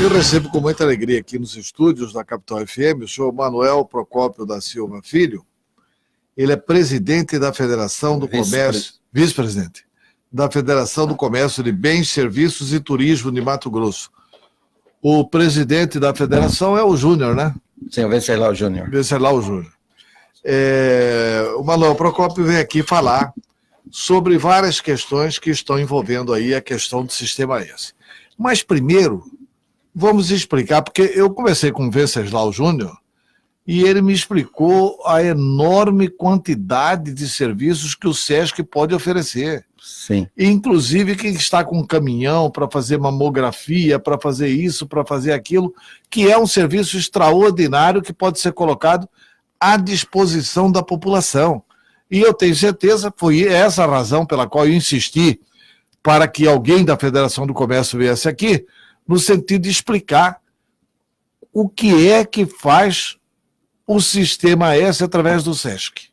Eu recebo com muita alegria aqui nos estúdios da Capital FM o senhor Manuel Procópio da Silva Filho. Ele é presidente da Federação do Comércio, vice-presidente, da Federação do Comércio de Bens, Serviços e Turismo de Mato Grosso. O presidente da federação é o Júnior, né? Sim, o Venceslau Júnior. Venceslau Júnior. O Manuel Procópio vem aqui falar sobre várias questões que estão envolvendo aí a questão do Sistema S. Mas primeiro, vamos explicar, porque eu conversei com o Venceslau Júnior e ele me explicou a enorme quantidade de serviços que o SESC pode oferecer. Sim. Inclusive quem está com um caminhão para fazer mamografia, para fazer isso, para fazer aquilo, que é um serviço extraordinário que pode ser colocado à disposição da população. E eu tenho certeza, foi essa a razão pela qual eu insisti para que alguém da Federação do Comércio viesse aqui, no sentido de explicar o que é que faz o Sistema S através do SESC.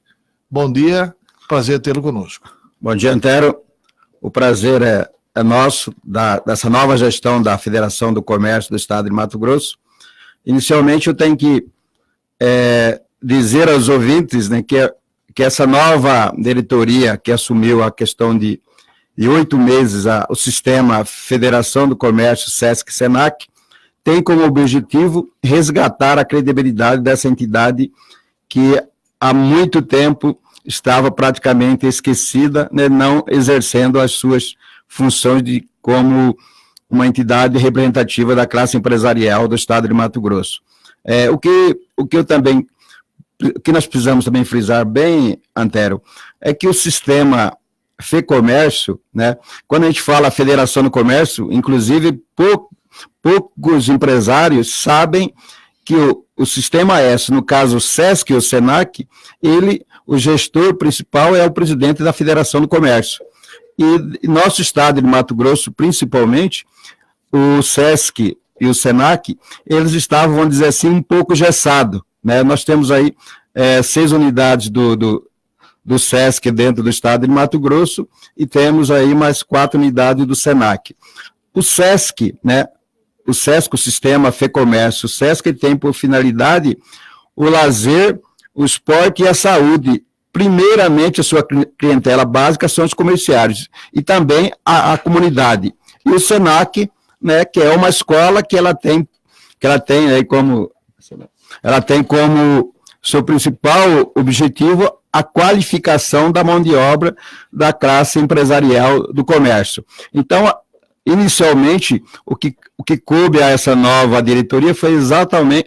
Bom dia, prazer tê-lo conosco. Bom dia, Antero. O prazer é nosso, dessa nova gestão da Federação do Comércio do Estado de Mato Grosso. Inicialmente, eu tenho que dizer aos ouvintes, né, que essa nova diretoria que assumiu a questão de 8 meses o sistema Federação do Comércio, SESC e SENAC, tem como objetivo resgatar a credibilidade dessa entidade que há muito tempo estava praticamente esquecida, né, não exercendo as suas funções como uma entidade representativa da classe empresarial do Estado de Mato Grosso. O que nós precisamos também frisar bem, Antero, é que o sistema FEComércio, né, quando a gente fala Federação do Comércio, inclusive poucos empresários sabem que o Sistema S, no caso o SESC e o SENAC, o gestor principal é o presidente da Federação do Comércio. E nosso estado de Mato Grosso, principalmente, o SESC e o SENAC, eles estavam, vamos dizer assim, um pouco engessados, né? Nós temos aí 6 unidades do SESC dentro do estado de Mato Grosso e temos aí mais 4 unidades do SENAC. O SESC, né? O SESC, o Sistema FEComércio, o SESC tem por finalidade o lazer, o esporte e a saúde. Primeiramente, a sua clientela básica são os comerciários e também a comunidade. E o SENAC, né, que é uma escola que ela tem aí como seu principal objetivo a qualificação da mão de obra da classe empresarial do comércio. Então, inicialmente, o que coube a essa nova diretoria foi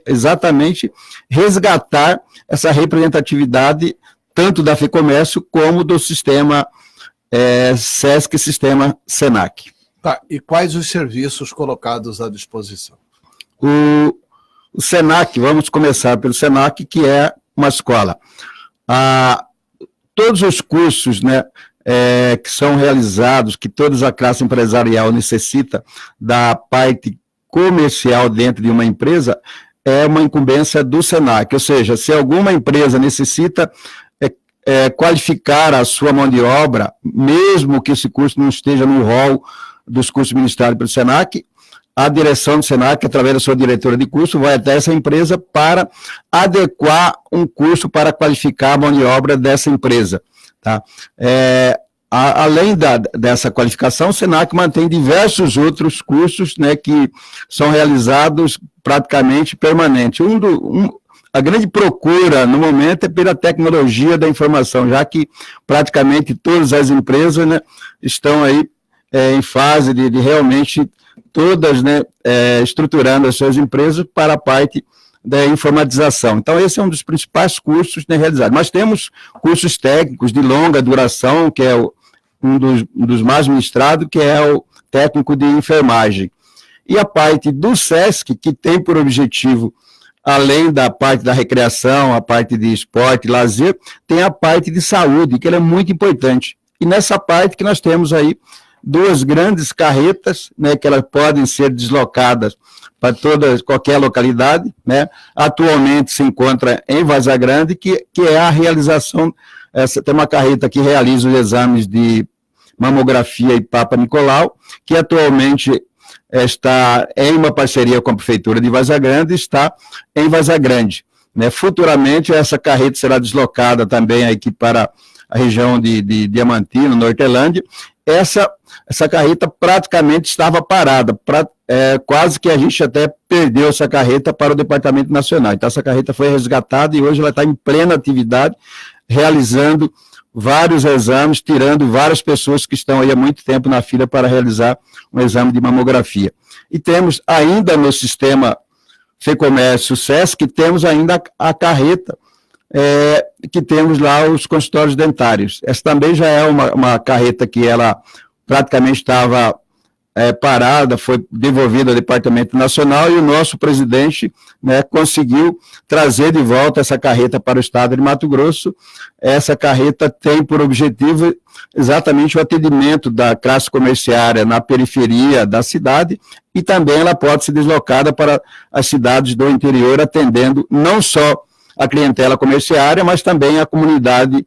exatamente resgatar essa representatividade tanto da FEComércio como do sistema SESC e sistema SENAC. Tá, e quais os serviços colocados à disposição? O SENAC, vamos começar pelo SENAC, que é uma escola. Todos os cursos, né, que são realizados, que toda a classe empresarial necessita da parte comercial dentro de uma empresa, é uma incumbência do SENAC, ou seja, se alguma empresa necessita qualificar a sua mão de obra, mesmo que esse curso não esteja no rol dos cursos ministrados pelo SENAC, a direção do SENAC, através da sua diretora de curso, vai até essa empresa para adequar um curso para qualificar a mão de obra dessa empresa. Tá? Além dessa qualificação, o SENAC mantém diversos outros cursos, né, que são realizados praticamente permanente. A grande procura, no momento, é pela tecnologia da informação, já que praticamente todas as empresas, né, estão aí em fase de realmente todas, né, estruturando as suas empresas para a parte da informatização. Então, esse é um dos principais cursos, né, realizados. Mas temos cursos técnicos de longa duração, que é um dos mais ministrados, que é o técnico de enfermagem. E a parte do SESC, que tem por objetivo, além da parte da recreação, a parte de esporte, lazer, tem a parte de saúde, que ela é muito importante. E nessa parte que nós temos aí 2 grandes carretas, né, que elas podem ser deslocadas para qualquer localidade, né? Atualmente se encontra em Vazagrande, que é a realização, tem uma carreta que realiza os exames de mamografia e Papa Nicolau, que atualmente está em uma parceria com a Prefeitura de Varza Grande, está em Varza Grande. Né? Futuramente, essa carreta será deslocada também aqui para a região de Diamantino, Nortelândia. Essa carreta praticamente estava parada, quase que a gente até perdeu essa carreta para o Departamento Nacional. Então, essa carreta foi resgatada e hoje ela está em plena atividade, realizando vários exames, tirando várias pessoas que estão aí há muito tempo na fila para realizar um exame de mamografia. E temos ainda no sistema FEComércio SESC, temos ainda a carreta, que temos lá os consultórios dentários. Essa também já é uma carreta que ela praticamente estava parada, foi devolvida ao Departamento Nacional e o nosso presidente, né, conseguiu trazer de volta essa carreta para o estado de Mato Grosso. Essa carreta tem por objetivo exatamente o atendimento da classe comerciária na periferia da cidade e também ela pode ser deslocada para as cidades do interior, atendendo não só a clientela comerciária, mas também a comunidade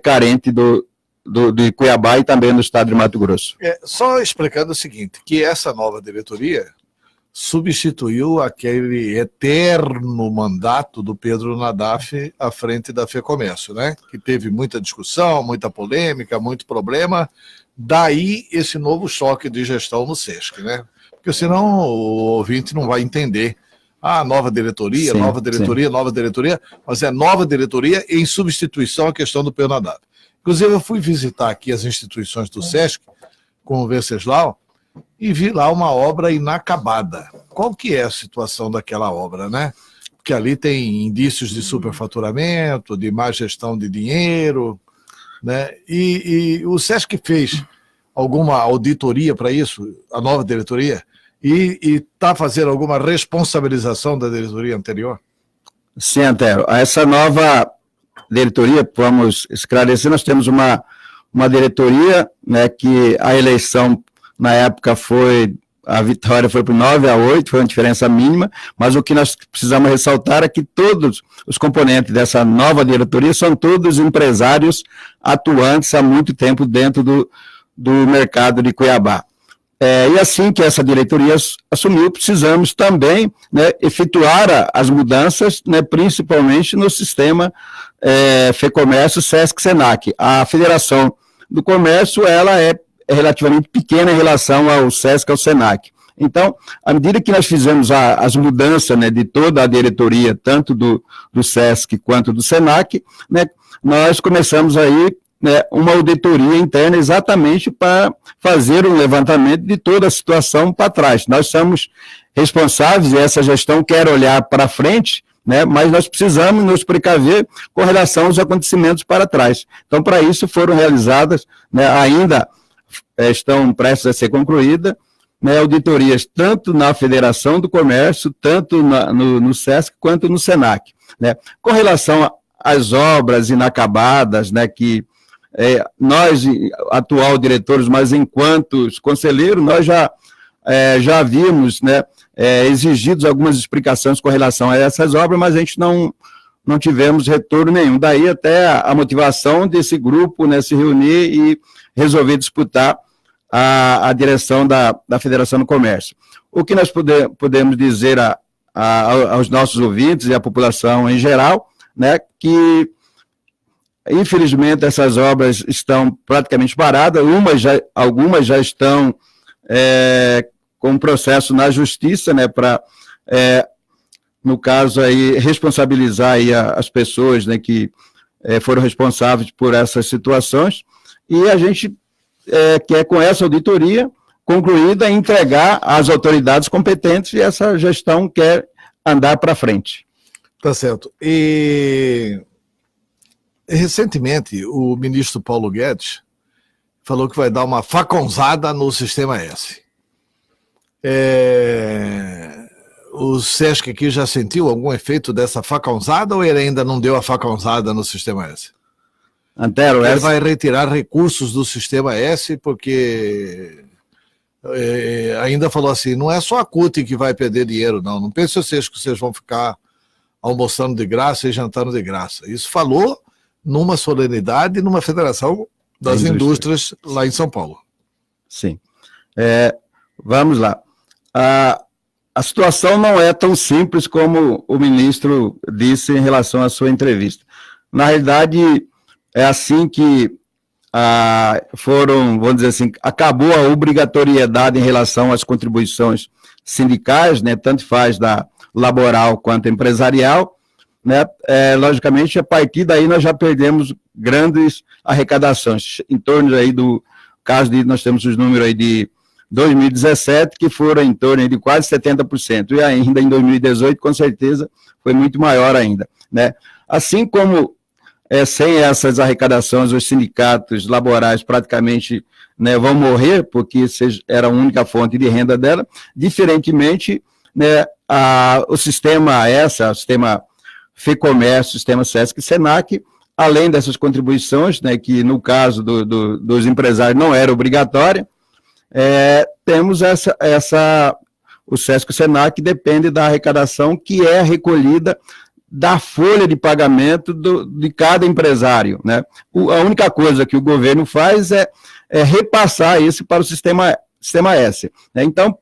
carente de Cuiabá e também do estado de Mato Grosso. Só explicando o seguinte, que essa nova diretoria substituiu aquele eterno mandato do Pedro Nadaf à frente da FEComércio, né? Que teve muita discussão, muita polêmica, muito problema, daí esse novo choque de gestão no SESC, né? Porque senão o ouvinte não vai entender. Nova diretoria, sim, nova diretoria, sim, nova diretoria, mas é nova diretoria em substituição à questão do Pedro Nadaf. Inclusive, eu fui visitar aqui as instituições do SESC, com o Venceslau, e vi lá uma obra inacabada. Qual que é a situação daquela obra, né? Porque ali tem indícios de superfaturamento, de má gestão de dinheiro, né? E o SESC fez alguma auditoria para isso, a nova diretoria, e está fazendo alguma responsabilização da diretoria anterior? Sim, Antero. Essa nova diretoria, vamos esclarecer, nós temos uma diretoria, né, que a eleição na época a vitória foi por 9-8, foi uma diferença mínima, mas o que nós precisamos ressaltar é que todos os componentes dessa nova diretoria são todos empresários atuantes há muito tempo dentro do mercado de Cuiabá. E assim que essa diretoria assumiu, precisamos também, né, efetuar as mudanças, né, principalmente no sistema FEComércio SESC-SENAC. A Federação do Comércio ela é relativamente pequena em relação ao SESC e ao SENAC. Então, à medida que nós fizemos as mudanças, né, de toda a diretoria, tanto do SESC quanto do SENAC, né, nós começamos aí, né, uma auditoria interna exatamente para fazer um levantamento de toda a situação para trás. Nós somos responsáveis, e essa gestão quer olhar para frente, né, mas nós precisamos nos precaver com relação aos acontecimentos para trás. Então, para isso foram realizadas, né, ainda estão prestes a ser concluídas, né, auditorias tanto na Federação do Comércio, tanto no SESC quanto no SENAC. Né. Com relação às obras inacabadas, né, que nós, atual diretores, mas enquanto conselheiros, nós já havíamos, né, exigidos algumas explicações com relação a essas obras, mas a gente não tivemos retorno nenhum. Daí até a motivação desse grupo, né, se reunir e resolver disputar a direção da Federação do Comércio. O que nós podemos dizer aos nossos ouvintes e à população em geral, né, que infelizmente essas obras estão praticamente paradas, algumas já estão com processo na justiça, né, para, no caso aí, responsabilizar aí as pessoas, né, que foram responsáveis por essas situações, e a gente quer com essa auditoria concluída entregar às autoridades competentes, e essa gestão quer andar para frente. Tá certo. E recentemente o ministro Paulo Guedes falou que vai dar uma facãozada no Sistema S. O SESC aqui já sentiu algum efeito dessa facãozada ou ele ainda não deu a facãozada no Sistema S? Antero, ele vai retirar recursos do Sistema S porque ainda falou assim, não é só a CUT que vai perder dinheiro, não pense vocês que vocês vão ficar almoçando de graça e jantando de graça. Isso falou numa solenidade, numa federação das indústrias lá em São Paulo. Sim. Vamos lá. a situação não é tão simples como o ministro disse em relação à sua entrevista. Na realidade, é assim que vamos dizer assim, acabou a obrigatoriedade em relação às contribuições sindicais, né, tanto faz da laboral quanto empresarial, né, logicamente, a partir daí nós já perdemos grandes arrecadações, em torno aí do caso de, nós temos os números aí de 2017, que foram em torno de quase 70%, e ainda em 2018, com certeza, foi muito maior ainda, né. Assim como sem essas arrecadações, os sindicatos laborais praticamente, né, vão morrer, porque era a única fonte de renda dela, diferentemente, né, o sistema o sistema FEComércio, sistema SESC e SENAC, além dessas contribuições, né, que no caso dos empresários não era obrigatória, temos o SESC e o SENAC depende da arrecadação que é recolhida da folha de pagamento de cada empresário, né? A única coisa que o governo faz é repassar isso para o sistema S, né? Então,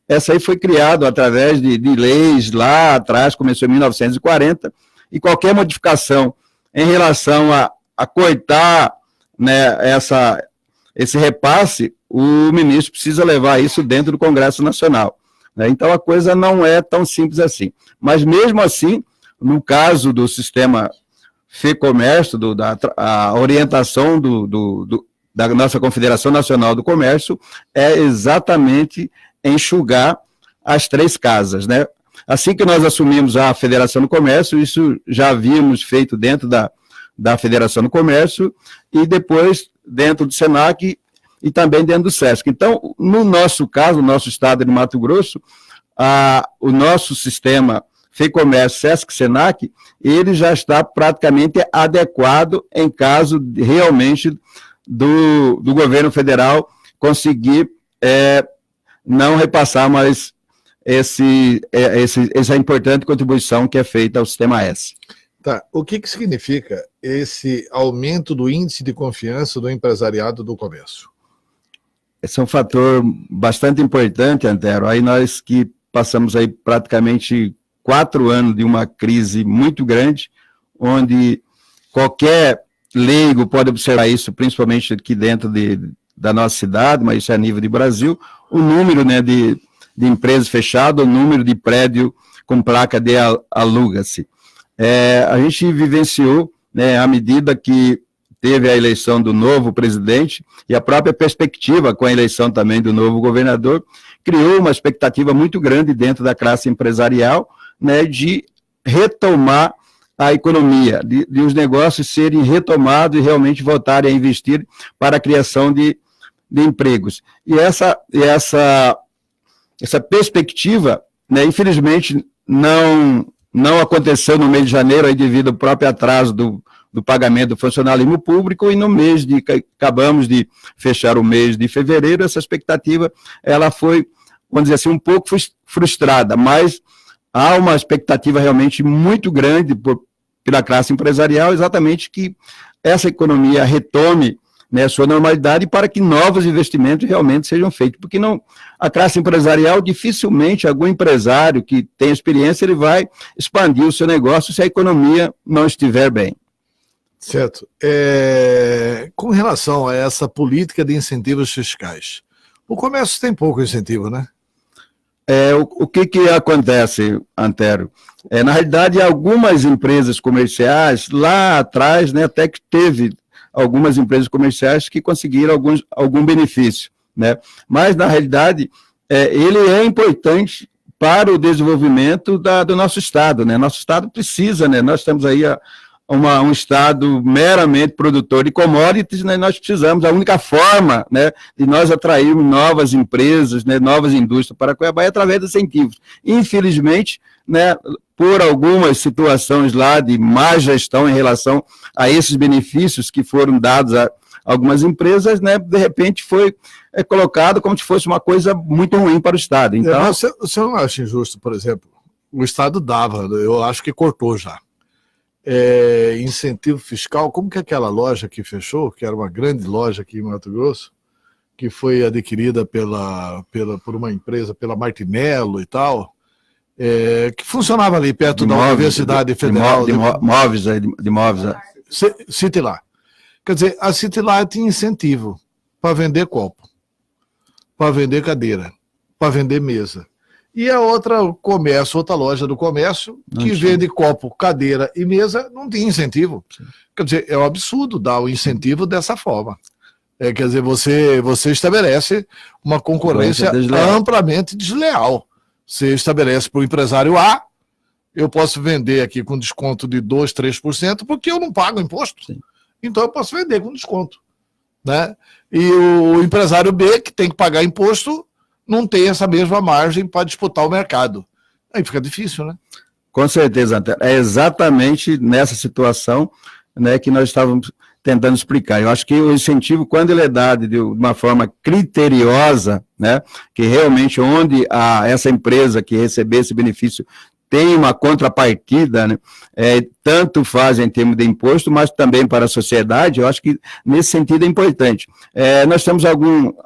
essa aí foi criada através de leis lá atrás, começou em 1940, e qualquer modificação em relação a cortar, né, esse repasse, o ministro precisa levar isso dentro do Congresso Nacional, né? Então, a coisa não é tão simples assim. Mas, mesmo assim, no caso do sistema FEComércio, a orientação da nossa Confederação Nacional do Comércio é exatamente enxugar as três casas, né? Assim que nós assumimos a Federação do Comércio, isso já havíamos feito dentro da Federação do Comércio e depois dentro do SENAC e também dentro do SESC. Então, no nosso caso, no nosso estado de Mato Grosso, o nosso sistema FEComércio, SESC, SENAC, ele já está praticamente adequado em caso realmente do governo federal conseguir não repassar mais essa importante contribuição que é feita ao sistema S. Tá. O que significa esse aumento do índice de confiança do empresariado do comércio? Esse é um fator bastante importante, Antero. Aí nós que passamos aí praticamente 4 anos de uma crise muito grande, onde qualquer leigo pode observar isso, principalmente aqui dentro da nossa cidade, mas isso é a nível de Brasil, o número, né, de empresas fechadas, o número de prédio com placa de aluga-se. A gente vivenciou, né, à medida que teve a eleição do novo presidente e a própria perspectiva com a eleição também do novo governador, criou uma expectativa muito grande dentro da classe empresarial, né, de retomar a economia, de os negócios serem retomados e realmente voltarem a investir para a criação de empregos. E essa perspectiva, né, infelizmente, não aconteceu no mês de janeiro, aí devido ao próprio atraso do pagamento do funcionalismo público, e no mês acabamos de fechar o mês de fevereiro, essa expectativa, ela foi, vamos dizer assim, um pouco frustrada, mas há uma expectativa realmente muito grande pela classe empresarial, exatamente que essa economia retome, né, sua normalidade para que novos investimentos realmente sejam feitos, porque a classe empresarial, dificilmente algum empresário que tem experiência, ele vai expandir o seu negócio se a economia não estiver bem. Certo. Com relação a essa política de incentivos fiscais, o comércio tem pouco incentivo, né? O que acontece, Antero? Na realidade, algumas empresas comerciais, lá atrás, né, até que teve algumas empresas comerciais que conseguiram algum benefício, né? Mas, na realidade, ele é importante para o desenvolvimento do nosso Estado, né? Nosso Estado precisa, né? Nós temos aí um Estado meramente produtor de commodities, né? Nós precisamos, a única forma, né, de nós atrairmos novas empresas, né, novas indústrias para Cuiabá é através dos incentivos. Infelizmente, né, por algumas situações lá de má gestão em relação a esses benefícios que foram dados a algumas empresas, né, de repente foi colocado como se fosse uma coisa muito ruim para o Estado. Então, você não acha injusto, por exemplo, o Estado dava, eu acho que cortou já, incentivo fiscal, como que aquela loja que fechou, que era uma grande loja aqui em Mato Grosso, que foi adquirida por uma empresa, pela Martinello e tal, que funcionava ali perto da Universidade Federal. De móveis. Citylar. Quer dizer, a Citylar tinha incentivo para vender copo, para vender cadeira, para vender mesa. E a outra loja do comércio, que vende copo, cadeira e mesa, não tinha incentivo. Sim. Quer dizer, é um absurdo dar o incentivo dessa forma. Quer dizer, você estabelece uma concorrência amplamente desleal. Você estabelece para o empresário A, eu posso vender aqui com desconto de 2%, 3%, porque eu não pago imposto. Sim. Então eu posso vender com desconto. Né? E o empresário B, que tem que pagar imposto, não tem essa mesma margem para disputar o mercado. Aí fica difícil, né? Com certeza, Antero. É exatamente nessa situação, né, que nós estávamos tentando explicar. Eu acho que o incentivo, quando ele é dado de uma forma criteriosa, né, que realmente onde essa empresa que receber esse benefício tem uma contrapartida, né, tanto faz em termos de imposto, mas também para a sociedade, eu acho que nesse sentido é importante. Nós temos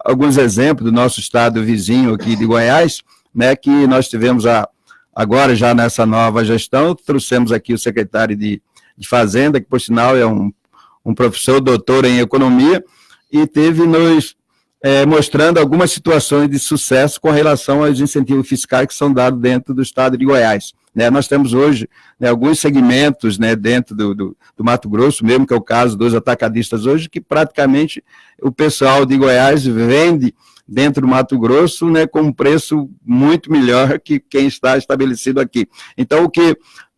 alguns exemplos do nosso estado vizinho aqui de Goiás, né, que nós tivemos agora já nessa nova gestão, trouxemos aqui o secretário de Fazenda, que por sinal é um professor doutor em economia, e teve nos mostrando algumas situações de sucesso com relação aos incentivos fiscais que são dados dentro do estado de Goiás. Né, nós temos hoje, né, alguns segmentos, né, dentro do Mato Grosso, mesmo que é o caso dos atacadistas hoje, que praticamente o pessoal de Goiás vende dentro do Mato Grosso, né, com um preço muito melhor que quem está estabelecido aqui. Então, o que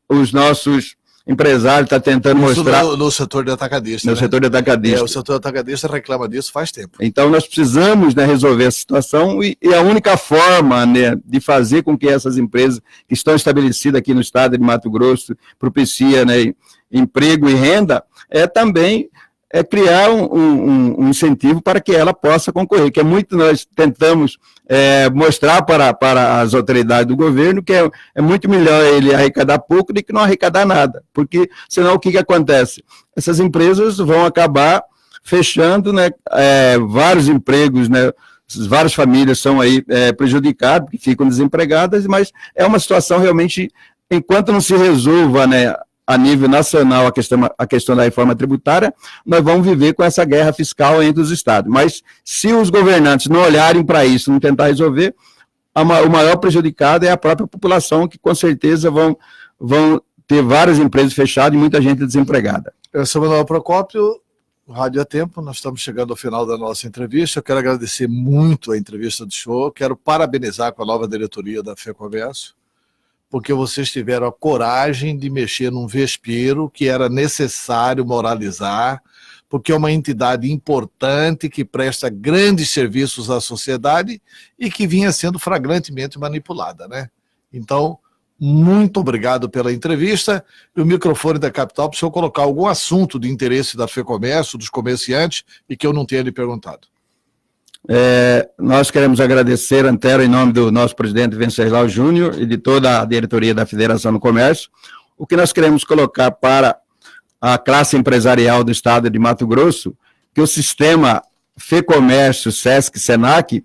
os nossos empresário está tentando mostrar... No setor de atacadista. No setor de atacadista. O setor de atacadista reclama disso faz tempo. Então, nós precisamos, né, resolver essa situação e a única forma, né, de fazer com que essas empresas que estão estabelecidas aqui no estado de Mato Grosso propicia, né, emprego e renda, também criar um incentivo para que ela possa concorrer, que é muito nós tentamos mostrar para as autoridades do governo que é muito melhor ele arrecadar pouco do que não arrecadar nada, porque senão o que acontece? Essas empresas vão acabar fechando, né, vários empregos, né, várias famílias são aí prejudicadas, porque ficam desempregadas, mas é uma situação realmente, enquanto não se resolva, né, a nível nacional a questão da reforma tributária, nós vamos viver com essa guerra fiscal entre os estados. Mas se os governantes não olharem para isso, não tentar resolver, o maior prejudicado é a própria população, que com certeza vão ter várias empresas fechadas e muita gente desempregada. Eu sou Manuel Procópio, Rádio a Tempo, nós estamos chegando ao final da nossa entrevista. Eu quero agradecer muito a entrevista do senhor, quero parabenizar com a nova diretoria da FEComércio, porque vocês tiveram a coragem de mexer num vespeiro que era necessário moralizar, porque é uma entidade importante que presta grandes serviços à sociedade e que vinha sendo flagrantemente manipulada, né? Então, muito obrigado pela entrevista. E o microfone da Capital para o senhor colocar algum assunto de interesse da FEComércio, dos comerciantes, e que eu não tenha lhe perguntado. Nós queremos agradecer, Antero, em nome do nosso presidente Venceslau Júnior e de toda a diretoria da Federação do Comércio, o que nós queremos colocar para a classe empresarial do estado de Mato Grosso, que o sistema FEComércio, SESC, SENAC,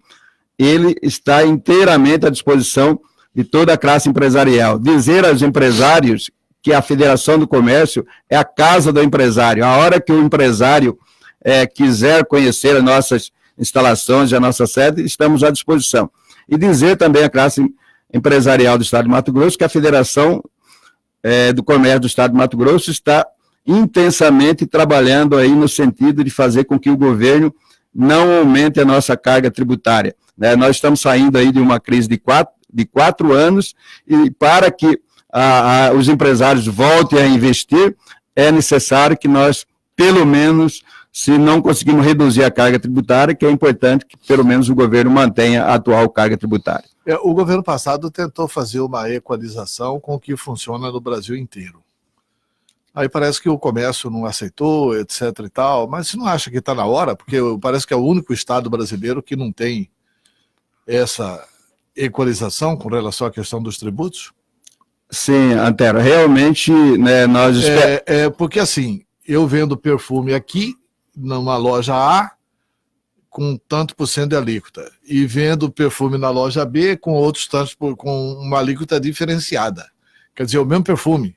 ele está inteiramente à disposição de toda a classe empresarial. Dizer aos empresários que a Federação do Comércio é a casa do empresário. A hora que o empresário quiser conhecer as nossas instalações e a nossa sede, estamos à disposição. E dizer também à classe empresarial do estado de Mato Grosso que a Federação do Comércio do estado de Mato Grosso está intensamente trabalhando aí no sentido de fazer com que o governo não aumente a nossa carga tributária. Nós estamos saindo aí de uma crise de quatro anos e para que os empresários voltem a investir, é necessário que nós, pelo menos, se não conseguimos reduzir a carga tributária, que é importante que pelo menos o governo mantenha a atual carga tributária. O governo passado tentou fazer uma equalização com o que funciona no Brasil inteiro. Aí parece que o comércio não aceitou, etc. e tal, mas você não acha que está na hora? Porque parece que é o único estado brasileiro que não tem essa equalização com relação à questão dos tributos? Sim, Antero, realmente, né, nós... Porque assim, eu vendo perfume aqui, numa loja A, com tanto por cento de alíquota e vendo perfume na loja B com outros tantos com uma alíquota diferenciada. Quer dizer, o mesmo perfume.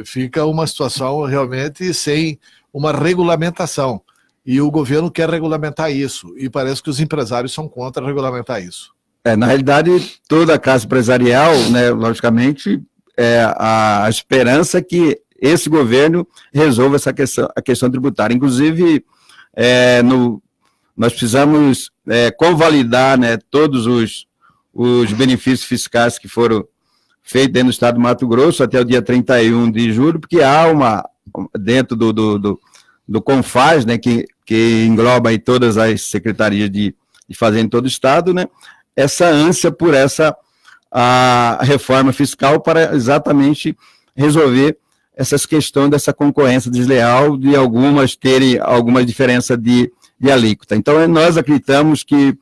Fica uma situação realmente sem uma regulamentação. E o governo quer regulamentar isso. E parece que os empresários são contra regulamentar isso. Na realidade, toda a classe empresarial, né, logicamente, a esperança que esse governo resolva a questão tributária. Inclusive, nós precisamos convalidar, né, todos os benefícios fiscais que foram feitos dentro do estado do Mato Grosso até o dia 31 de julho, porque há dentro do CONFAZ, né, que engloba aí todas as secretarias de fazenda em todo o estado, né, essa ânsia por a reforma fiscal para exatamente resolver essas questões dessa concorrência desleal, de algumas terem alguma diferença de alíquota. Então, nós acreditamos que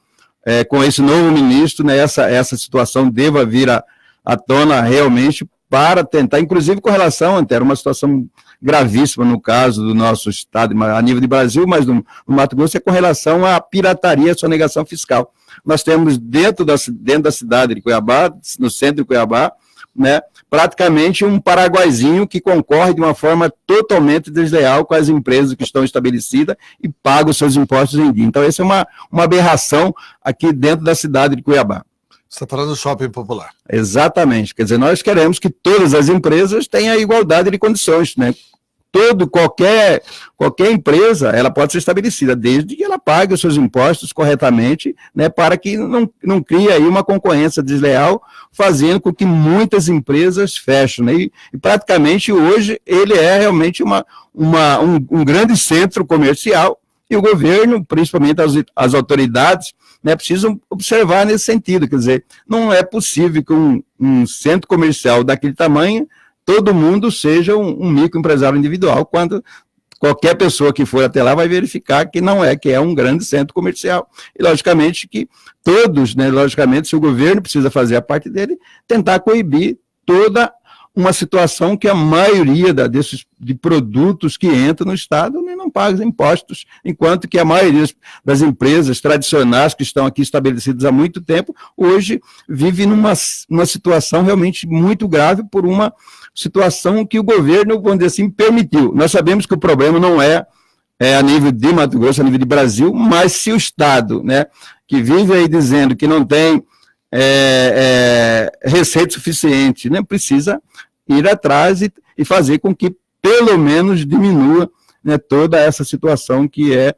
com esse novo ministro, né, essa situação deva vir à tona realmente para tentar, inclusive com relação, Antero, uma situação gravíssima no caso do nosso estado, a nível de Brasil, mas no Mato Grosso, é com relação à pirataria, à sonegação fiscal. Nós temos dentro da cidade de Cuiabá, no centro de Cuiabá, né, praticamente um paraguaizinho que concorre de uma forma totalmente desleal com as empresas que estão estabelecidas e pagam os seus impostos em dia. Então, essa é uma aberração aqui dentro da cidade de Cuiabá. Você está falando do shopping popular. Exatamente. Quer dizer, nós queremos que todas as empresas tenham a igualdade de condições, né? Qualquer empresa, ela pode ser estabelecida, desde que ela pague os seus impostos corretamente, né, para que não crie aí uma concorrência desleal, fazendo com que muitas empresas fechem, né, e praticamente hoje ele é realmente um grande centro comercial, e o governo, principalmente as autoridades, né, precisam observar nesse sentido. Quer dizer, não é possível que um centro comercial daquele tamanho todo mundo seja um microempresário individual, quando qualquer pessoa que for até lá vai verificar que não é, que é um grande centro comercial. E, logicamente, que todos, né, logicamente, se o governo precisa fazer a parte dele, tentar coibir toda uma situação que a maioria de produtos que entram no Estado não pagam impostos, enquanto que a maioria das empresas tradicionais que estão aqui estabelecidas há muito tempo, hoje vive numa situação realmente muito grave por uma situação que o governo, vamos dizer assim, permitiu. Nós sabemos que o problema não é a nível de Mato Grosso, a nível de Brasil, mas se o Estado, né, que vive aí dizendo que não tem receita suficiente, né, precisa ir atrás e fazer com que, pelo menos, diminua, né, toda essa situação que é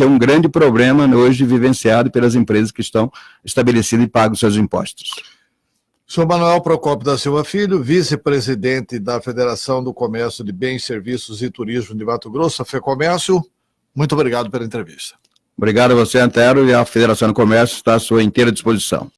um grande problema hoje vivenciado pelas empresas que estão estabelecidas e pagam seus impostos. Senhor Manuel Procópio da Silva Filho, vice-presidente da Federação do Comércio de Bens, Serviços e Turismo de Mato Grosso, a FEComércio, muito obrigado pela entrevista. Obrigado a você, Antero, e a Federação do Comércio está à sua inteira disposição.